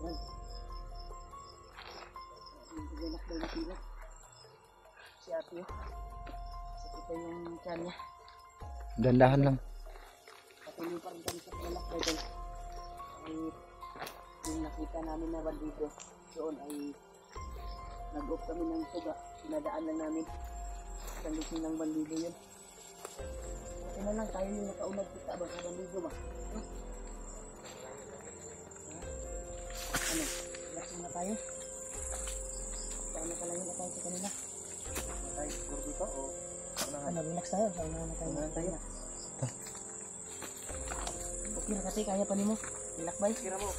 Brad. Naglalak daw na sila. Si Ate. Sakit na yung tiyan niya. Dandahan lang. Patuloy pa rin kami sa paglalak dito. Ay, yung nakita namin na bandido doon ay nag-off kami ng suga. Sinadaan lang namin. Isang lising ng bandido yun. Buti na lang tayo yung nakaunag kita ba sa bandido ba? Huh? Ano? Relax muna tayo. Paano palahin na tayo sa kanila? Matay siguro dito o? Ano, relax tayo. Paano na tayo na tayo? Okay na kasi kaya pa ni mo. Relax ba? Kira mo.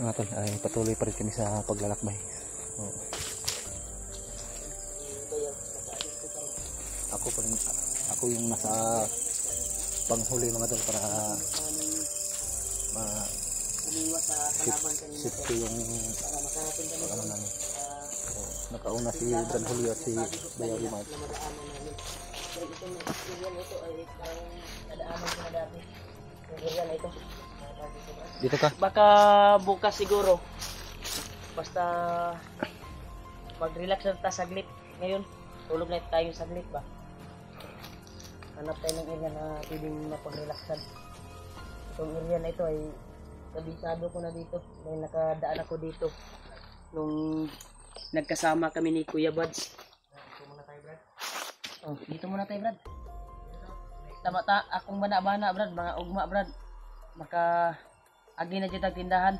Mga tol, ay patuloy pa rin kami sa paglalakbay. Oo. Ako yung nasa panghuli mga tol para umiwas sa kalaban kanina safety yung para makarating kami ano namin. Nakauna si Brad Julio at si Bayaw Limad. Pero itong area na ito ay parang nadaanan ko na dati. Yung area na ito. Dito ka? Baka bukas siguro. Basta mag-relax na tayo saglit. Ngayon, tulog na tayo saglit ba? Hanap tayo ng area na pwedeng mapag-relaxan. Itong area na ito ay kabisado ko na dito. Dahil nakadaan ako dito. Nung nagkasama kami ni Kuya Buds. Dito muna tayo, Brad. Oh, dito muna tayo, Brad. Tama ta, akong bana-bana, Brad. Mga ugma, Brad. Maka agi na dyan tindahan.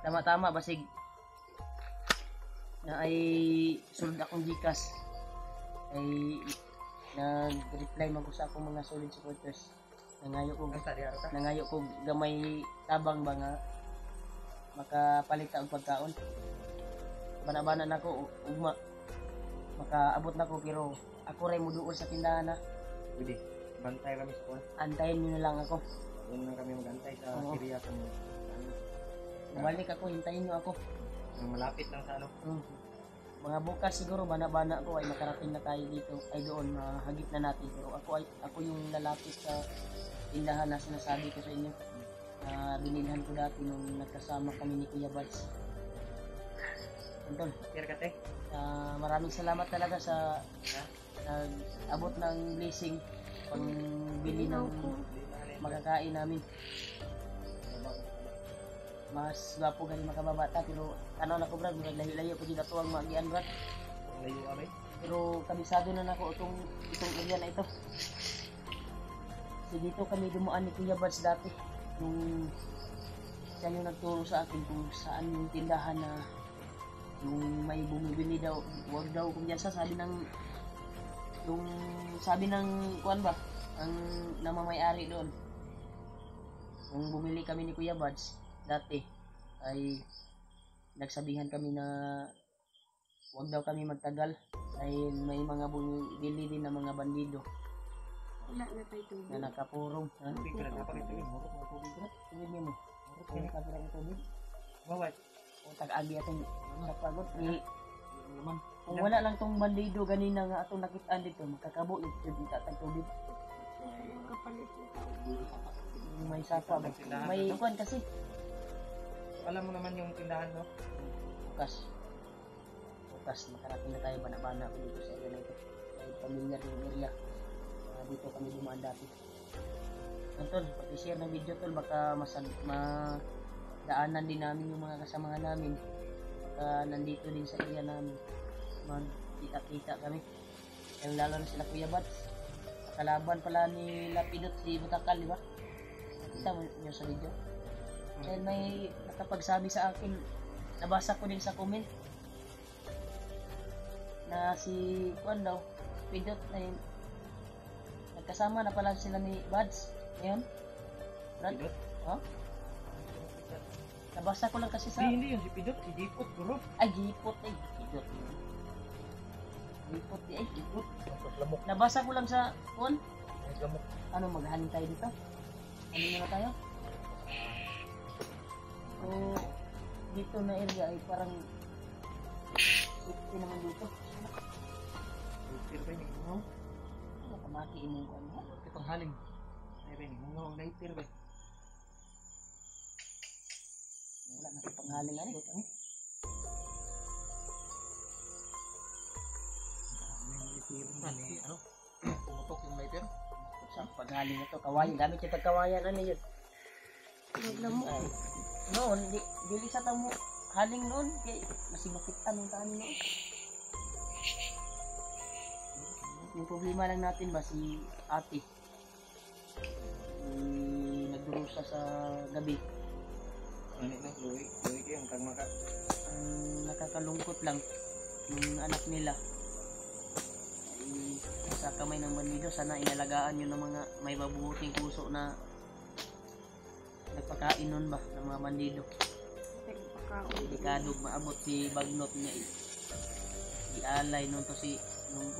Tama-tama, basig na ay sulod akong gikas ay nag-reply man ko sa akong mga solid supporters. Nangayo ko gamay tabang ba nga makapalit ang pagkaon. Bana-bana na ko ugma makaabot na ko pero ako rin mo doon sa tindahan na. Pwede, bantay kami sa kuwan. Antayin nyo na lang ako. Doon lang kami magantay sa area kung ano. Bumalik ako, hintayin nyo ako. Malapit lang sa ano. Mga bukas siguro bana-bana ko ay makarating na tayo dito ay doon mahagip na natin pero ako yung lalapit sa tindahan na sinasabi ko sa inyo na binilhan ko dati nung nagkasama kami ni Kuya Buds. Antol, maraming salamat talaga sa nag-abot ng blessing pangbili ng makakain namin. Mas gwapo galing makababata pero ano na ko Brad, layo-layo ko dito ang magian Brad. Layo kami. Pero kabisado na nako itong area na ito. So dito kami dumuan ni Kuya Buds dati nung siya yung nagturo sa akin kung saan yung tindahan na yung may bumibili daw, wag daw kung diyan sabi ng kuan ba ang namamayari doon. Kung bumili kami ni Kuya Buds dati ay nagsabihan kami na wag daw kami magtagal dahil may mga bumibili din na mga bandido. Wala na tayo tubig. Na nakapurong. Ha? Tubig ka na kapag tubig. Murok mo tubig ka na. Tubig mo. Kaya ka ng tubig. Bawat. O tag-agi atong napagod. Kung wala lang tong bandido ganina nga atong nakitaan dito, makakabo yung tatag tubig. Kapalit na tubig. May sapa ba? May kuan kasi. Alam mo naman yung tindahan, no? Bukas makarating na tayo bana-bana dito sa area na ito. Dahil familiar yung area. Dito kami dumaan dati. Tol, pag-share ng video tol, baka madaanan din namin yung mga kasamahan namin. Baka nandito din sa area namin. Magkita-kita kami. Yung lalo na sila Kuya Buds. Kalaban pala ni Lapidot si Butakal, di ba? Nakita mo nyo sa video. Dahil may nakapagsabi sa akin, nabasa ko din sa comment na si Juan daw, Pidot na yun, nagkasama na pala sila ni Buds ngayon. Brad? Pidot? Oh? Nabasa ko lang kasi sa... Hindi yun si Pidot, si Dipot bro. Ay, Gipot ay Pidot. Gipot ay Gipot. Nabasa ko lang sa Juan. Ano, maghahanin tayo dito? Ano na tayo? So, dito na area ay parang safety naman dito. Pero ba yun? Ano? Ano kamaki mo ano? Itong haling. Ay ba yun? Mga writer ba? Wala na pangalan nga ni. Ano? Pumutok yung writer? Sa pangalan na to, kawayan. Gamit yung tagkawayan, ano yun? Naglamok. Ay, noon, di sa tamo haling noon, kay masigapitan ng taan noon. Yung problema lang natin ba, si ate, nagdurusa sa gabi. Ano na? Luwi kayo, ang tagmaka. Ang nakakalungkot lang, yung anak nila, ay sa kamay ng bandido. Sana inalagaan yun ng mga may mabubuting puso na nagpakain nun ba ng mga bandido. Nagpakaon. Delikado maabot si Bagnot niya ialay nun to si nung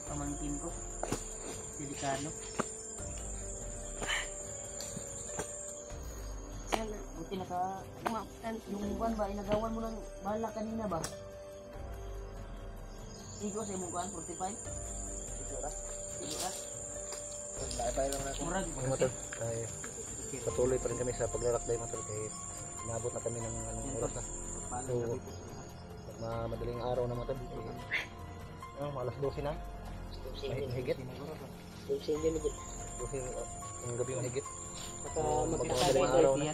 pamangkin ko. Delikado. Sana. Buti naka Maptan. yung buwan ba inagawan mo ng bala kanina ba? Sigo sa imong kuan 45? Sigura. Sigo ka? Bye-bye lang na ako. Murag. Mga motor, ay patuloy pa rin kami sa paglalakbay motor kahit inabot na kami ng anong oras na. So, madaling araw na motor. Alas 12 na. Mahigit. Yung sinyo ni Jit. 12 yung gabi mahigit. Baka So, magkakasama madaling araw na.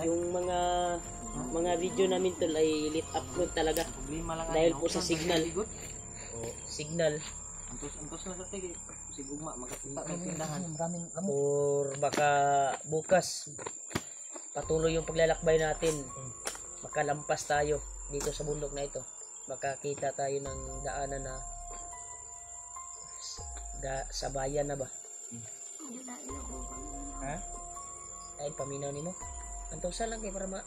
yung mga video namin tol ay lit upload talaga Problema lang dahil po sa signal. So, Signal. Antos na sa tigil. Si Gugma, makakita ng tindahan. maraming lamok. Or baka bukas patuloy yung paglalakbay natin. Makalampas tayo dito sa bundok na ito. Makakita tayo ng daanan na sa bayan na ba? Dalain ako kanina. Ha? Ay paminaw nimo. Antong sa lang kay para ma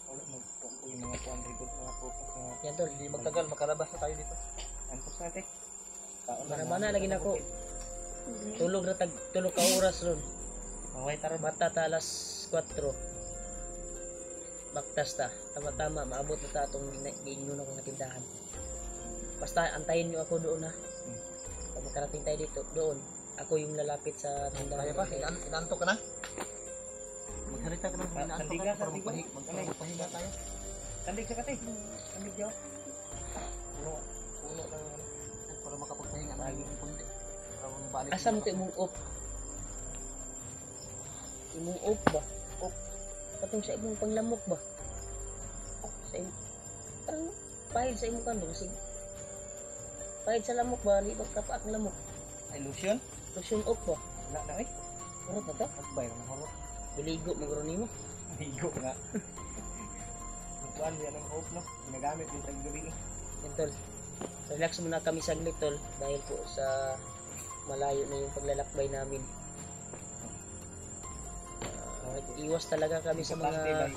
Wala mo yung mga kuwan record, mga focus, mga yan tol. Hindi magtagal, makalabas na tayo dito. antos natin. Mana-mana lagi nako. Tulog na tulog ka oras ron. Maway taro. Bata ta alas 4. Baktas ta. Tama-tama maabot na ta atong giingon ako nga tindahan. Basta antayin niyo ako doon ha. Pag makarating tayo dito, doon. Ako yung lalapit sa tindahan. Kaya pa, inantok ka na? Magsalita ka ng Sandiga sa tigil. Magpahinga tayo. Sandig sa kati. Sandig yaw. Puno lang. Para makapagpahinga na yung kundi. Para mabalik. Asa mo ito imong op? Imong op ba? Op. Katong sa imong panglamok ba? Sa imong, parang pahid sa imong kando. Kasi pahid sa lamok ba? Di ba kapaak ng lamok? Illusion? Lotion op ba? Wala na eh. Harap na to? Magbay na horot. Biligo magro nimo. Higo nga. Kuan yan ang hope no. Ginagamit din sa gabi. Yan tol. Relax muna kami saglit tol. Dahil po sa malayo na yung paglalakbay namin. Iwas talaga kami sa mga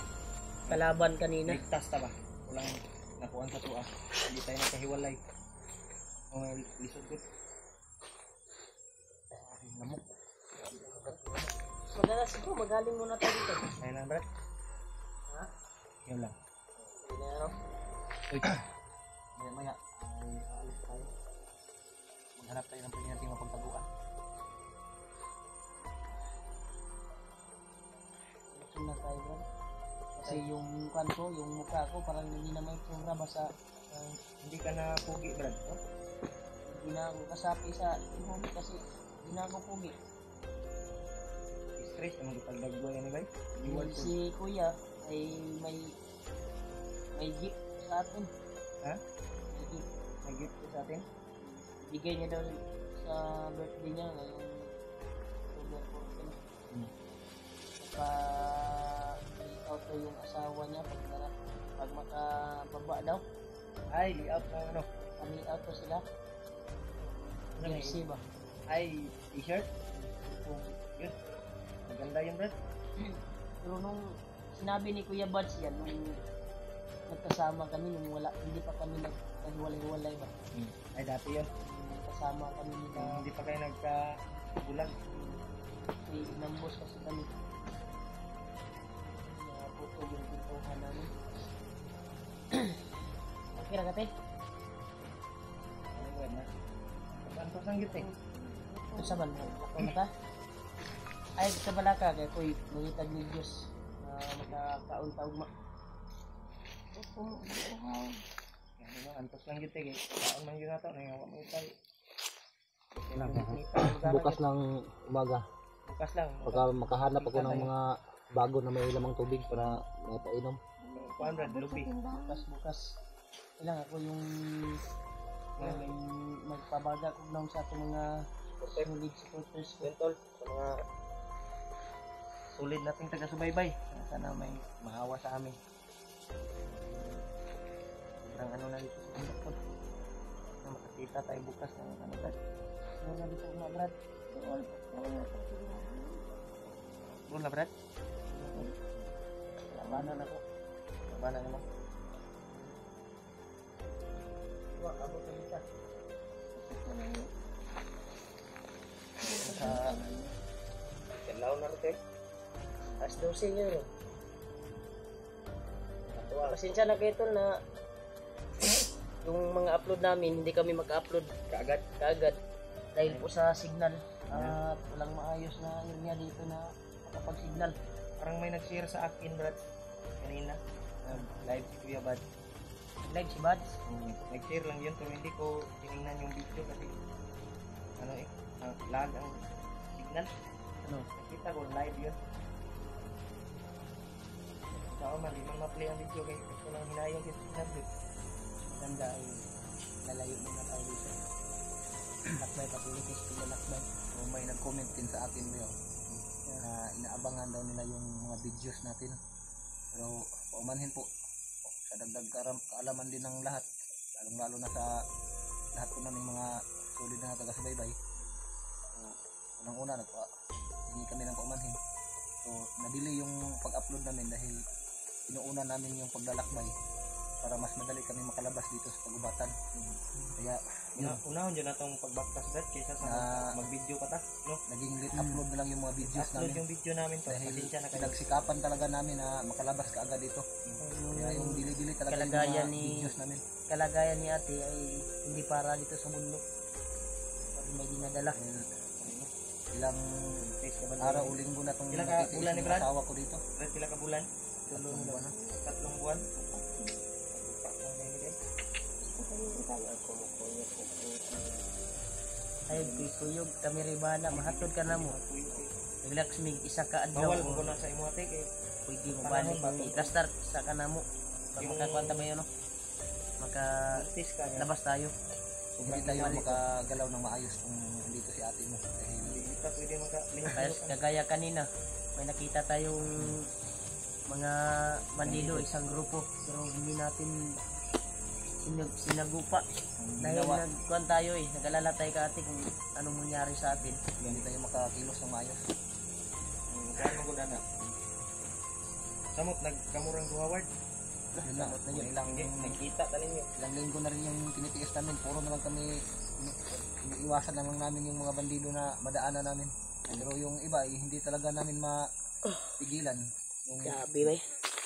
kalaban kanina. Ligtas ta ba? Walang nakuha sa tuwa. Hindi tayo nagkahiwalay. O may lisod ko. Lamok. Madalas ito, magaling muna tayo dito. Ayun lang, Brad. Ha? Yun lang. Dinero. Uy. Maya-maya, ay aalis tayo. Maghanap tayo ng pwede natin mapagtaguan. Gusto na tayo bro. Kasi yung kanto, yung mukha ko parang hindi na may tsura basta Hindi ka na pugi, Brad. Oh? hindi na ako kasapi sa ihong kasi hindi na ako pugi. Stress, anong ipagdagwa yan, Brad? Si kuya ay may jeep sa atin. Ha? May jeep. Nag-gift ko sa atin? Bigay niya daw sa birthday niya ngayong October 14. Saka i-out daw yung asawa niya pag makababa daw. Ay, layout na ano. Kami out to sila. Ano Jersey ba? Ay, t-shirt? Yun. Maganda yun, Brad. Pero nung sinabi ni Kuya Buds yan, nung nagkasama kami, nung hindi pa kami naghiwalay-hiwalay ba? Ay, dati yun. Nagkasama kami nila, Hindi pa kayo nagka-bulag. inambos kasi kami. Naputo yung pintuhan namin. Okay na kate? Ano ba na? Antos ang git eh. Ito sa ban mo? Ako na ta? Ay, sa balaka, kaya ko'y nangitag ni Diyos na makakaon-taog ma. Pumubuhaw. Ano no, antos lang yun tigay. Kaon man yun nato, nangawa mo tayo. Bukas ng umaga. Bukas lang. Baka makahanap ako ng mga bago na may lamang tubig para mapainom. Kuan Brad, lubi. Bukas. Kailangan ako yung magpabaga ko lang sa itong mga solid supporters ko. Bentol, sa mga sulit nating taga-subaybay. Sana may maawa sa amin. Ang ano na dito sa bundok ko. Na makakita tayo bukas ng ano Brad. Ano na dito mga Brad? Doon na Brad. Labanan ako. Labanan naman. Wag abot na dito. Sa Kalaw na rin. As 12 yun. Pasensya na kayo tol na yung mga upload namin, hindi kami maka-upload kaagad dahil po sa signal at walang maayos na area dito na makapag-signal. Parang may nag-share sa akin Brad kanina. Live si Kuya Bad. Live si Bads. Nag-share lang yun pero hindi ko tinignan yung video kasi ano lag ang signal. Ano? Nakita ko live yun. Saan man, di man ma-play ang video kaya gusto lang hinayang yung signal yun. Maganda ay lalayo muna tayo dito. Lakbay patulitis ko lakbay. So, may nag-comment din sa atin yun na inaabangan daw nila yung mga videos natin. Pero paumanhin po sa dagdag kaalaman din ng lahat, lalong-lalo na sa lahat po namin mga solid na taga-subaybay. So, unang-una hingi kami ng paumanhin. So, na-delay yung pag-upload namin dahil inuuna namin yung paglalakbay para mas madali kami makalabas dito sa pagubatan. Kaya Unahon dyan na itong pagbaktas Brad kaysa sa mag-video pa ta. No? naging late upload na lang yung mga videos Upload namin. yung video namin to. Dahil Pasensya na kayo. pinagsikapan talaga namin na makalabas kaagad dito. Kaya yung dili-dili talaga yung Kalagayan mga ni- videos namin. Kalagayan ni ate ay hindi para dito sa bundok. Pag may dinadala. Ilang Taste ka ba na? araw o linggo na itong Ilang nakitiis bulan ni yung Brad? asawa ko dito. Brad, pila ka bulan? 3 buwan na. 3 buwan. Ayog kuyog kami ribana mahatod ka na mo. Relax mig isa ka adlaw. Bawal mo na sa imo ate kay Pwede mo balik Panahon ba? i-start isa ka na mo. Pag Yung- makakwanta ba yun no? Maka artist ka niya. labas tayo. Hindi tayo makagalaw ng maayos kung dito si ate mo. Dahil Hindi ka pwede Kaya maka-link. kagaya kanina may nakita tayong mga bandido isang grupo pero hindi natin sinagupa dahil ginawa, nagkuhan tayo nag-alala tayo ka ate kung anong mangyari sa atin. hindi tayo makakilos ng maayos. Kuan mo gud na. Samot nagkamurang duhaward. Yun na, ilang Nakita ta ninyo. ilang linggo na rin yung tinitiis namin. Puro na lang kami iniiwasan na lang namin yung mga bandido na madaanan namin. Pero yung iba hindi talaga namin mapigilan. Yung Grabe ba?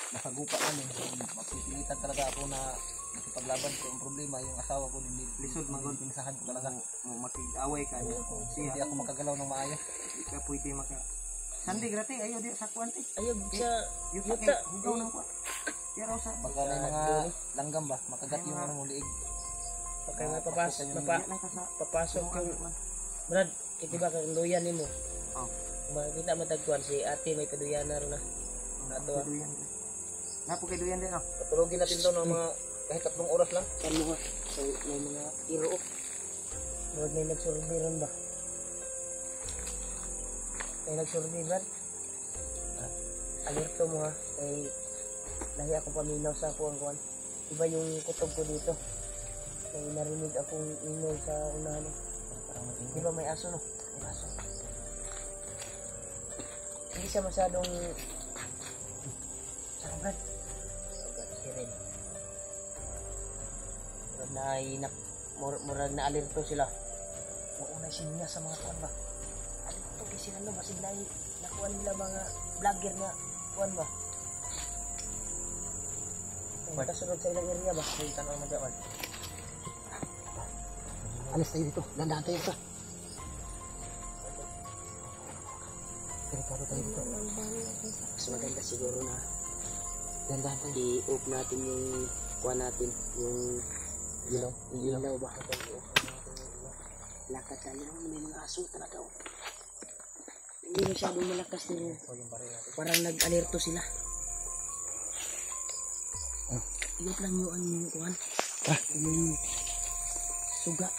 nasagupa namin, mapipilitan talaga ako na makipaglaban ko. Ang problema yung asawa ko hindi Lisod magod. pinsahan ko talaga. Mo makig-away ka niya. Hindi Siya ako makagalaw ng maayos. ka pwede maka Sandi grati ayo di sa kuan Ayog sa Yuta yuta. hugaw ng kuan. Pero sa Baka may mga langgam ba, makagat yung ano mo liig. Baka mapapasok papasok yung Brad, iti ba kang luyan nimo? Oh. Makita matagkuan si ate may kaduyan na ron na. Ato ah. duyan. Napo kay duyan din oh. Patulogin natin to ng mga kahit 3 oras lang. Ano nga? So, may mga iro. Brad, may nagsurvey ron ba? May nagsurvey, Brad? Alerto mo ha. May lahi akong paminaw sa kuwan kuwan. Iba yung kutob ko dito. May narinig akong ingay sa unahan. Di ba may aso no? May aso. Hindi siya masyadong... Saan Brad? Agad si Red. Murag na murag na alerto sila. Maunay sinya sa mga kuwan ba? Alerto kay sila no, basig na nakuha nila mga vlogger na kuwan ba? Ay, kasunod sa ilang area ba? May tanong mo dyan. Alis tayo dito, dandahan tayo pa. Delikado tayo dito. Mas maganda siguro na gandahan i-off natin yung kuha natin, yung ilaw ba? Lakad tayo naman, may mga aso talaga. Oh. Hindi masyadong malakas din. Parang nag-alerto sila. Iyot lang yung ano yung kuhan. Yung suga.